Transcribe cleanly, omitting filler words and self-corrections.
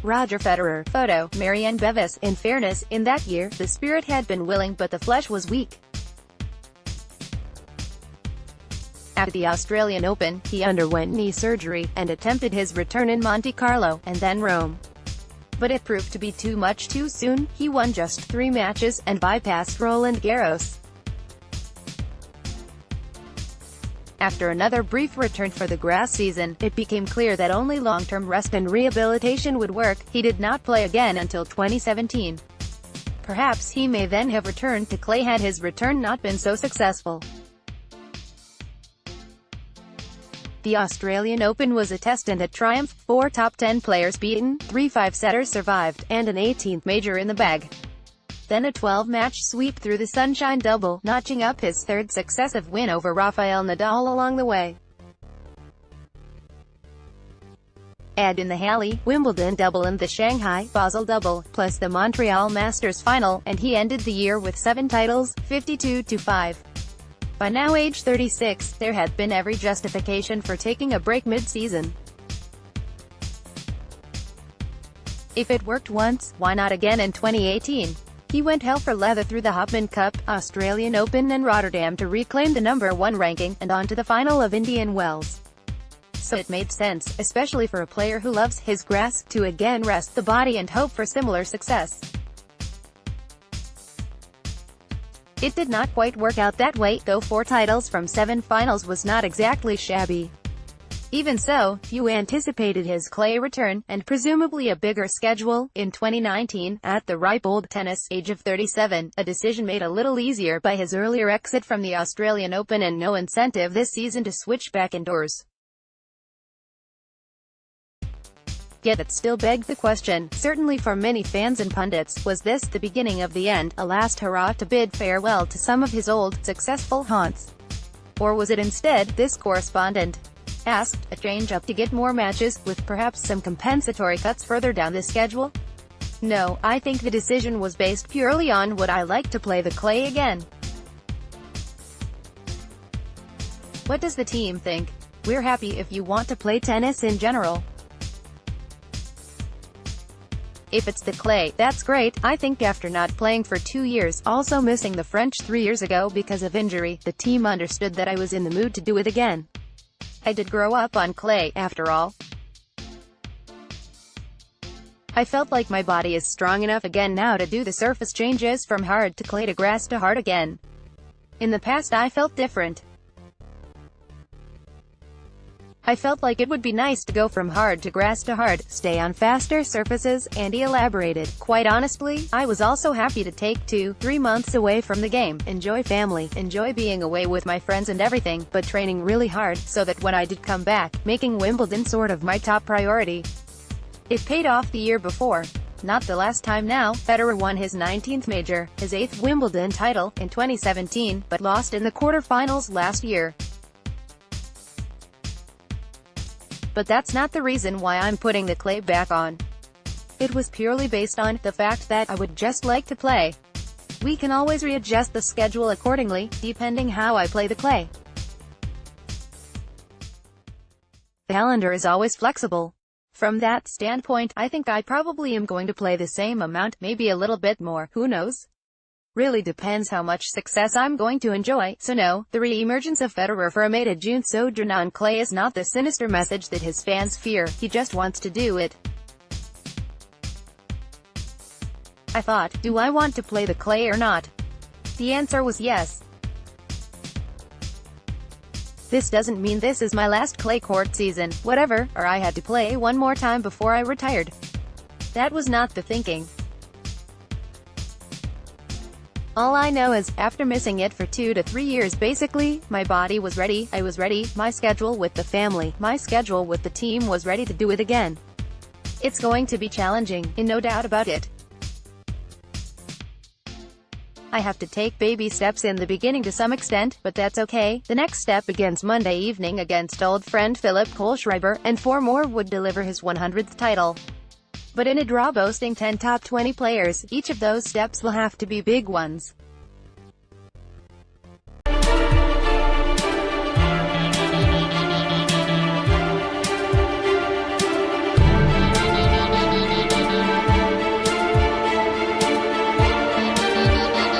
Roger Federer. Photo, Marianne Bevis. In fairness, in that year, the spirit had been willing but the flesh was weak. After the Australian Open, he underwent knee surgery, and attempted his return in Monte Carlo, and then Rome. But it proved to be too much too soon. He won just 3 matches, and bypassed Roland Garros. After another brief return for the grass season, it became clear that only long-term rest and rehabilitation would work. He did not play again until 2017. Perhaps he may then have returned to clay had his return not been so successful. The Australian Open was a test and a triumph. 4 top 10 players beaten, 3 5-setters survived, and an 18th major in the bag. Then a 12-match sweep through the Sunshine Double, notching up his 3rd successive win over Rafael Nadal along the way. Add in the Halle, Wimbledon Double and the Shanghai, Basel Double, plus the Montreal Masters Final, and he ended the year with 7 titles, 52-5. By now age 36, there had been every justification for taking a break mid-season. If it worked once, why not again in 2018? He went hell for leather through the Hopman Cup, Australian Open and Rotterdam to reclaim the #1 ranking, and on to the final of Indian Wells. So it made sense, especially for a player who loves his grass, to again rest the body and hope for similar success. It did not quite work out that way, though 4 titles from 7 finals was not exactly shabby. Even so, few anticipated his clay return, and presumably a bigger schedule, in 2019, at the ripe old tennis age of 37, a decision made a little easier by his earlier exit from the Australian Open and no incentive this season to switch back indoors. Yet it still begged the question, certainly for many fans and pundits, was this the beginning of the end, a last hurrah to bid farewell to some of his old, successful haunts? Or was it instead, this correspondent asked, a change-up to get more matches, with perhaps some compensatory cuts further down the schedule? No, I think the decision was based purely on would I like to play the clay again. What does the team think? We're happy if you want to play tennis in general. If it's the clay, that's great. I think after not playing for 2 years, also missing the French 3 years ago because of injury, the team understood that I was in the mood to do it again. I did grow up on clay, after all. I felt like my body is strong enough again now to do the surface changes from hard to clay to grass to hard again. In the past I felt different. I felt like it would be nice to go from hard to grass to hard, stay on faster surfaces, Andy elaborated. Quite honestly, I was also happy to take 2-3 months away from the game, enjoy family, enjoy being away with my friends and everything, but training really hard, so that when I did come back, making Wimbledon sort of my top priority. It paid off the year before. Not the last time now. Federer won his 19th major, his 8th Wimbledon title, in 2017, but lost in the quarterfinals last year. But that's not the reason why I'm putting the clay back on. It was purely based on the fact that I would just like to play. We can always readjust the schedule accordingly, depending how I play the clay. The calendar is always flexible. From that standpoint, I think I probably am going to play the same amount, maybe a little bit more, who knows? Really depends how much success I'm going to enjoy. So no, the re-emergence of Federer for a mated June sojourn on clay is not the sinister message that his fans fear. He just wants to do it. I thought, do I want to play the clay or not? The answer was yes. This doesn't mean this is my last clay court season, whatever, or I had to play one more time before I retired. That was not the thinking. All I know is, after missing it for 2 to 3 years basically, my body was ready, I was ready, my schedule with the family, my schedule with the team was ready to do it again. It's going to be challenging, no doubt about it. I have to take baby steps in the beginning to some extent, but that's okay. The next step begins Monday evening against old friend Philip Kohlschreiber, and 4 more would deliver his 100th title. But in a draw boasting 10 top 20 players, each of those steps will have to be big ones.